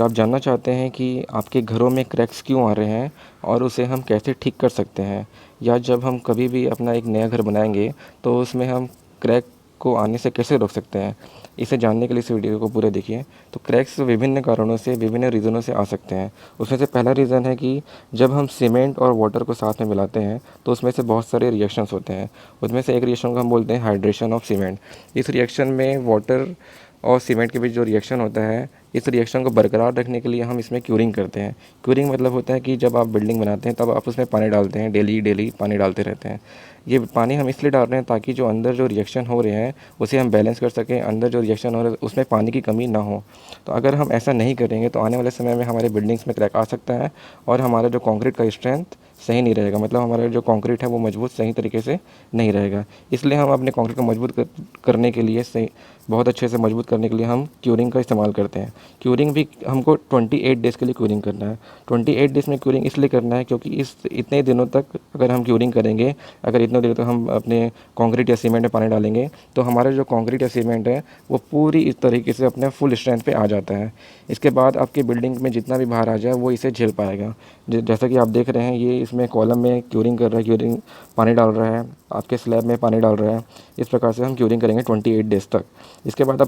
आप जानना चाहते हैं कि आपके घरों में क्रैक्स क्यों आ रहे हैं और उसे हम कैसे ठीक कर सकते हैं, या जब हम कभी भी अपना एक नया घर बनाएंगे तो उसमें हम क्रैक को आने से कैसे रोक सकते हैं, इसे जानने के लिए इस वीडियो को पूरा देखिए। तो क्रैक्स विभिन्न कारणों से, विभिन्न रीज़नों से आ सकते हैं। उसमें से पहला रीज़न है कि जब हम सीमेंट और वाटर को साथ में मिलाते हैं तो उसमें से बहुत सारे रिएक्शंस होते हैं। उसमें से एक रिएक्शन को हम बोलते हैं हाइड्रेशन ऑफ सीमेंट। इस रिएक्शन में वाटर और सीमेंट के बीच जो रिएक्शन होता है, इस रिएक्शन को बरकरार रखने के लिए हम इसमें क्यूरिंग करते हैं। क्यूरिंग मतलब होता है कि जब आप बिल्डिंग बनाते हैं तब आप उसमें पानी डालते हैं, डेली डेली पानी डालते रहते हैं। ये पानी हम इसलिए डाल रहे हैं ताकि जो अंदर जो रिएक्शन हो रहे हैं उसे हम बैलेंस कर सकें, अंदर जो रिएक्शन हो रहा है उसमें पानी की कमी ना हो। तो अगर हम ऐसा नहीं करेंगे तो आने वाले समय में हमारे बिल्डिंग्स में क्रैक आ सकता है और हमारा जो कंक्रीट का स्ट्रेंथ सही नहीं रहेगा, मतलब हमारा जो कंक्रीट है वो मजबूत सही तरीके से नहीं रहेगा। इसलिए हम अपने कंक्रीट को मजबूत करने के लिए, सही बहुत अच्छे से मजबूत करने के लिए हम क्यूरिंग का इस्तेमाल करते हैं। क्यूरिंग भी हमको 28 डेज़ के लिए क्यूरिंग करना है। 28 डेज़ में क्यूरिंग इसलिए करना है क्योंकि इस इतने दिनों तक अगर हम क्यूरिंग करेंगे, अगर इतने दिनों तक हम अपने कंक्रीट या सीमेंट में पानी डालेंगे तो हमारा जो कंक्रीट या सीमेंट है वो पूरी इस तरीके से अपने फुल स्ट्रेंथ पे आ जाता है। इसके बाद आपकी बिल्डिंग में जितना भी बाहर आ जाए वो इसे झेल पाएगा। जैसा कि आप देख रहे हैं, ये इसमें कॉलम में क्यूरिंग कर रहा है, क्यूरिंग पानी डाल रहा है, आपके स्लैब में पानी डाल रहा है। इस प्रकार से हम क्यूरिंग करेंगे 28 डेज़ तक। इसके बाद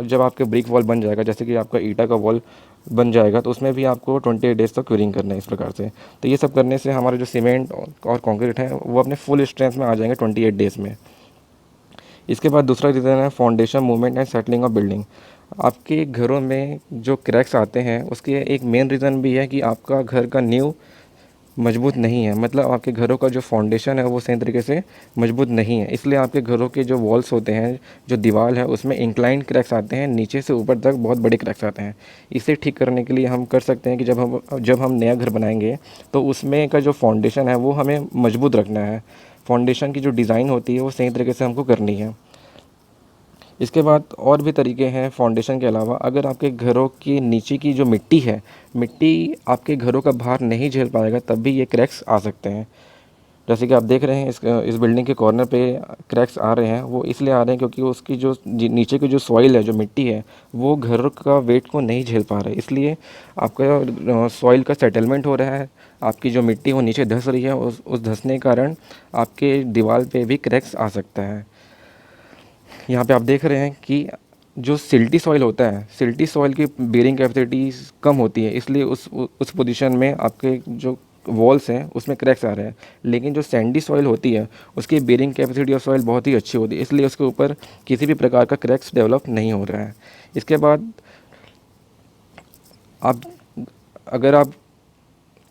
जब आपके ब्रिक वॉल बन जाएगा, जैसे कि आपका ईटा का वॉल बन जाएगा, तो उसमें भी आपको 28 डेज़ तक क्यूरिंग करना है इस प्रकार से। तो ये सब करने से हमारे जो सीमेंट और कंक्रीट है वो अपने फुल स्ट्रेंथ में आ जाएंगे 28 डेज़ में। इसके बाद दूसरा रीज़न है foundation movement and settling of building. आपके घरों में जो क्रैक्स आते हैं उसके एक मेन रीज़न भी है कि आपका घर का नींव मजबूत नहीं है, मतलब आपके घरों का जो फाउंडेशन है वो सही तरीके से मजबूत नहीं है। इसलिए आपके घरों के जो वॉल्स होते हैं, जो दीवार है, उसमें इंक्लाइंड क्रैक्स आते हैं, नीचे से ऊपर तक बहुत बड़े क्रैक्स आते हैं। इसे ठीक करने के लिए हम कर सकते हैं कि जब हम नया घर बनाएंगे तो उसमें का जो फाउंडेशन है वो हमें मजबूत रखना है। फाउंडेशन की जो डिज़ाइन होती है वो सही तरीके से हमको करनी है। इसके बाद और भी तरीके हैं फाउंडेशन के अलावा। अगर आपके घरों के नीचे की जो मिट्टी है, मिट्टी आपके घरों का भार नहीं झेल पाएगा, तब भी ये क्रैक्स आ सकते हैं। जैसे कि आप देख रहे हैं इस बिल्डिंग के कॉर्नर पे क्रैक्स आ रहे हैं। वो इसलिए आ रहे हैं क्योंकि उसकी जो नीचे की जो सॉइल है, जो मिट्टी है, वो घर का वेट को नहीं झेल पा रहा है। इसलिए आपका सॉइल का सेटलमेंट हो रहा है, आपकी जो मिट्टी है वो नीचे धंस रही है। उस धंसने के कारण आपके दीवार पे भी क्रैक्स आ सकता है। यहाँ पे आप देख रहे हैं कि जो सिल्टी सॉइल होता है, सिल्टी सॉइल की बेरिंग कैपेसिटी कम होती है, इसलिए उस पोजीशन में आपके जो वॉल्स हैं उसमें क्रैक्स आ रहे हैं। लेकिन जो सैंडी सॉइल होती है उसकी बेरिंग कैपेसिटी ऑफ सॉइल बहुत ही अच्छी होती है, इसलिए उसके ऊपर किसी भी प्रकार का क्रैक्स डेवलप नहीं हो रहा है। इसके बाद आप अगर आप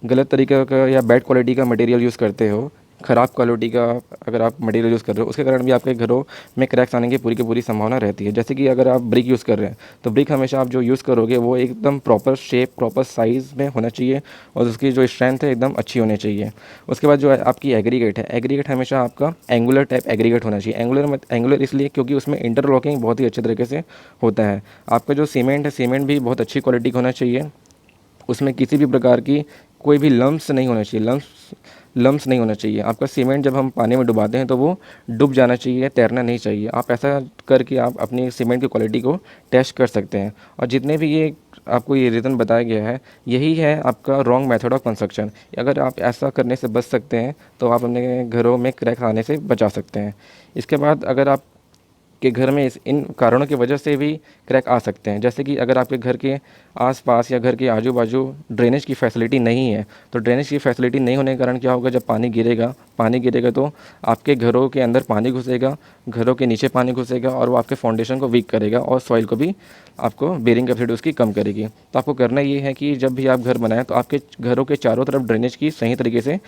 गलत तरीके का या बैड क्वालिटी का मटेरियल यूज़ करते हो, ख़राब क्वालिटी का अगर आप मटेरियल यूज़ कर रहे हो, उसके कारण भी आपके घरों में क्रैक्स आने की पूरी संभावना रहती है। जैसे कि अगर आप ब्रिक यूज़ कर रहे हैं तो ब्रिक हमेशा आप जो यूज़ करोगे वो एकदम प्रॉपर शेप, प्रॉपर साइज़ में होना चाहिए और उसकी जो स्ट्रेंथ है एकदम अच्छी होनी चाहिए। उसके बाद जो आपकी एग्रीगेट है, एग्रीगेट हमेशा आपका एंगुलर टाइप एग्रीगेट होना चाहिए। एंगुलर इसलिए क्योंकि उसमें इंटरलॉकिंग बहुत ही अच्छे तरीके से होता है। आपका जो सीमेंट है, सीमेंट भी बहुत अच्छी क्वालिटी का होना चाहिए। उसमें किसी भी प्रकार की कोई भी लम्स नहीं होना चाहिए, लम्स नहीं होना चाहिए। आपका सीमेंट जब हम पानी में डुबाते हैं तो वो डूब जाना चाहिए, तैरना नहीं चाहिए। आप ऐसा करके आप अपनी सीमेंट की क्वालिटी को टेस्ट कर सकते हैं। और जितने भी ये आपको ये रीज़न बताया गया है, यही है आपका रॉन्ग मेथड ऑफ कंस्ट्रक्शन। अगर आप ऐसा करने से बच सकते हैं तो आप अपने घरों में क्रैक्स आने से बचा सकते हैं। इसके बाद अगर आप के घर में इन कारणों की वजह से भी क्रैक आ सकते हैं। जैसे कि अगर आपके घर के आसपास या घर के आजू बाजू ड्रेनेज की फैसिलिटी नहीं है, तो ड्रेनेज की फैसिलिटी नहीं होने के कारण क्या होगा, जब पानी गिरेगा तो आपके घरों के अंदर पानी घुसेगा, घरों के नीचे पानी घुसेगा और वो आपके फाउंडेशन को वीक करेगा और सॉइल को भी आपको बेरिंग कैपेसिटी उसकी कम करेगी। तो आपको करना ये है कि जब भी आप घर बनाएं तो आपके घरों के चारों तरफ ड्रेनेज की सही तरीके से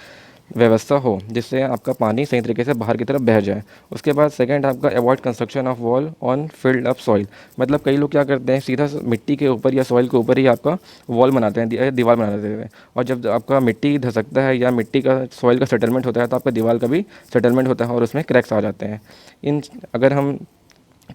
व्यवस्था हो, जिससे आपका पानी सही तरीके से बाहर की तरफ बह जाए। उसके बाद सेकंड आपका avoid construction of wall on filled up soil. मतलब कई लोग क्या करते हैं, सीधा मिट्टी के ऊपर या सॉइल के ऊपर ही आपका वॉल बनाते हैं, दीवार बना देते हैं। और जब आपका मिट्टी धसकता है या मिट्टी का सॉइल का सेटलमेंट होता है तो आपका दीवार का भी सेटलमेंट होता है और उसमें क्रैक्स आ जाते हैं। अगर हम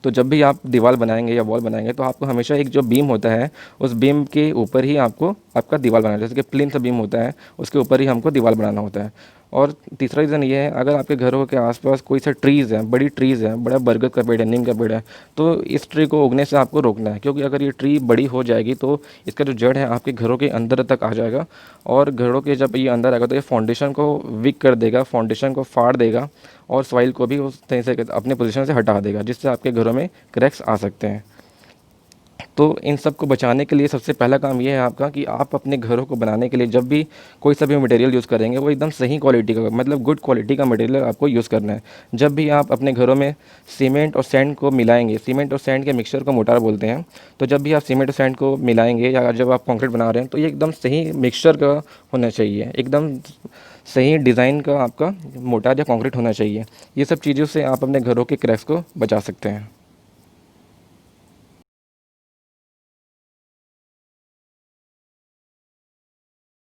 तो जब भी आप दीवार बनाएंगे या वॉल बनाएंगे तो आपको हमेशा एक जो बीम होता है उस बीम के ऊपर ही आपको आपका दीवार बनाना है। जैसे कि प्लिंथ बीम होता है उसके ऊपर ही हमको दीवार बनाना होता है। और तीसरा रीज़न ये है, अगर आपके घरों के आसपास कोई सा ट्रीज़ है, बड़ी ट्रीज़ है, बड़ा बरगद का पेड़ है, नीम का पेड़ है, तो इस ट्री को उगने से आपको रोकना है, क्योंकि अगर ये ट्री बड़ी हो जाएगी तो इसका जो जड़ है आपके घरों के अंदर तक आ जाएगा, और घरों के जब ये अंदर आएगा तो ये फाउंडेशन को वीक कर देगा, फाउंडेशन को फाड़ देगा, और सॉइल को भी उस तरह से अपने पोजीशन से हटा देगा, जिससे आपके घरों में क्रैक्स आ सकते हैं। तो इन सब को बचाने के लिए सबसे पहला काम ये है आपका कि आप अपने घरों को बनाने के लिए जब भी कोई सा भी मटेरियल यूज़ करेंगे वो एकदम सही क्वालिटी का, मतलब गुड क्वालिटी का मटेरियल आपको यूज़ करना है। जब भी आप अपने घरों में सीमेंट और सैंड को मिलाएंगे, सीमेंट और सैंड के मिक्सचर को मोर्टार बोलते हैं, तो जब भी आप सीमेंट और सैंड को मिलाएंगे या जब आप कंक्रीट बना रहे हैं तो ये एकदम सही मिक्सचर का होना चाहिए, एकदम सही डिज़ाइन का आपका मोर्टार या कंक्रीट होना चाहिए। ये सब चीज़ों से आप अपने घरों के क्रैक्स को बचा सकते हैं।